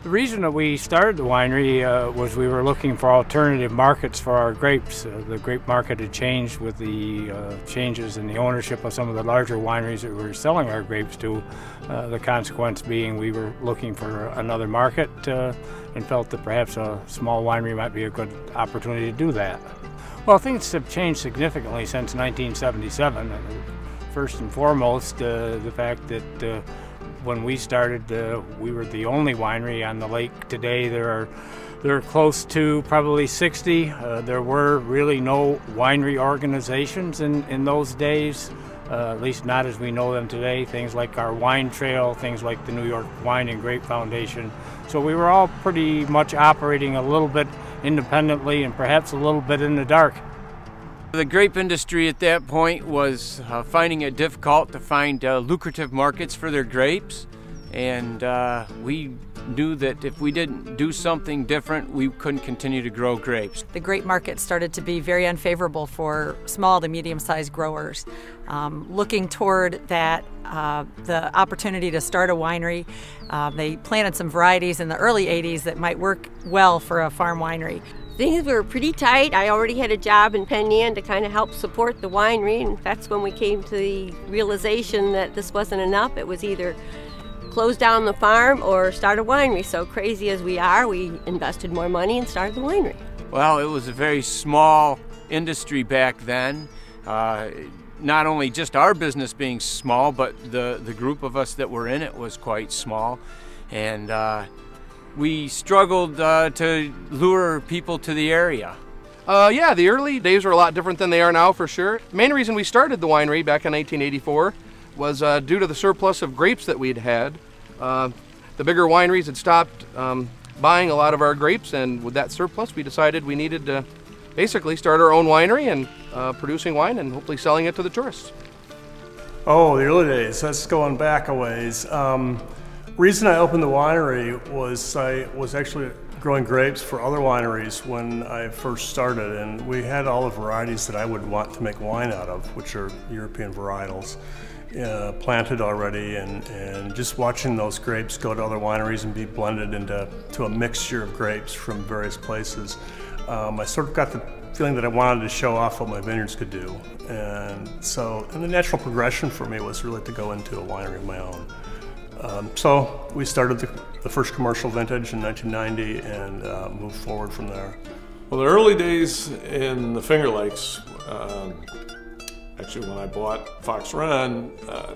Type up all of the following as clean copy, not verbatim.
The reason that we started the winery was we were looking for alternative markets for our grapes. The grape market had changed with the changes in the ownership of some of the larger wineries that we were selling our grapes to. The consequence being we were looking for another market and felt that perhaps a small winery might be a good opportunity to do that. Well, things have changed significantly since 1977. First and foremost, the fact that when we started, we were the only winery on the lake. Today there are close to probably 60. There were really no winery organizations in those days, at least not as we know them today. Things like our wine trail, things like the New York Wine and Grape Foundation. So we were all pretty much operating a little bit independently and perhaps a little bit in the dark. The grape industry at that point was finding it difficult to find lucrative markets for their grapes, and we knew that if we didn't do something different, we couldn't continue to grow grapes. The grape market started to be very unfavorable for small to medium-sized growers. Looking toward that, the opportunity to start a winery, they planted some varieties in the early 80s that might work well for a farm winery. Things were pretty tight. I already had a job in Penn Yan to kind of help support the winery, and that's when we came to the realization that this wasn't enough. It was either close down the farm or start a winery. So crazy as we are, we invested more money and started the winery. Well, it was a very small industry back then. Not only just our business being small, but the group of us that were in it was quite small. And we struggled to lure people to the area. Yeah, the early days were a lot different than they are now, for sure. The main reason we started the winery back in 1984 was due to the surplus of grapes that we'd had. The bigger wineries had stopped buying a lot of our grapes, and with that surplus we decided we needed to basically start our own winery and producing wine and hopefully selling it to the tourists. Oh, the early days, that's going back a ways. Reason I opened the winery was I was actually growing grapes for other wineries when I first started, and we had all the varieties that I would want to make wine out of, which are European varietals, planted already, and just watching those grapes go to other wineries and be blended into a mixture of grapes from various places. I sort of got the feeling that I wanted to show off what my vineyards could do, and the natural progression for me was really to go into a winery of my own. So we started the first commercial vintage in 1990 and moved forward from there. Well, the early days in the Finger Lakes, actually when I bought Fox Run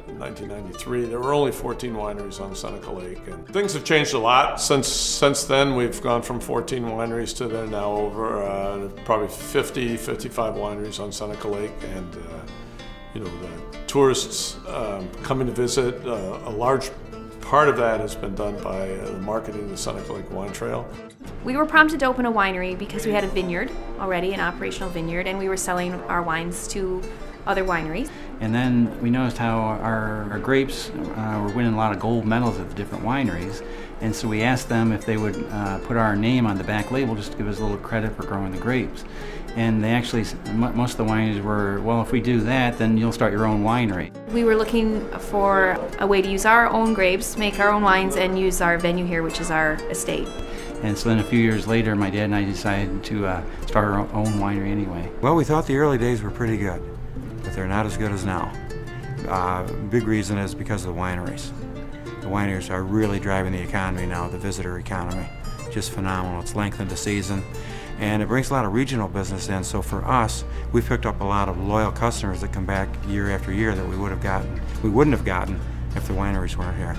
in 1993, there were only 14 wineries on Seneca Lake. And things have changed a lot since then. We've gone from 14 wineries to there now over probably 55 wineries on Seneca Lake. And you know, the tourists coming to visit, a large part of that has been done by the marketing of the Seneca Lake Wine Trail. We were prompted to open a winery because we had a vineyard already, an operational vineyard, and we were selling our wines to other wineries. And then we noticed how our grapes were winning a lot of gold medals at the different wineries, and so we asked them if they would put our name on the back label just to give us a little credit for growing the grapes. And they actually, most of the wineries were, well, if we do that, then you'll start your own winery. We were looking for a way to use our own grapes, make our own wines, and use our venue here, which is our estate. And so then a few years later, my dad and I decided to start our own winery anyway. Well, we thought the early days were pretty good, but they're not as good as now. Big reason is because of the wineries. The wineries are really driving the economy now, the visitor economy. Just phenomenal. It's lengthened the season, and it brings a lot of regional business in. So for us, we picked up a lot of loyal customers that come back year after year that we wouldn't have gotten if the wineries weren't here.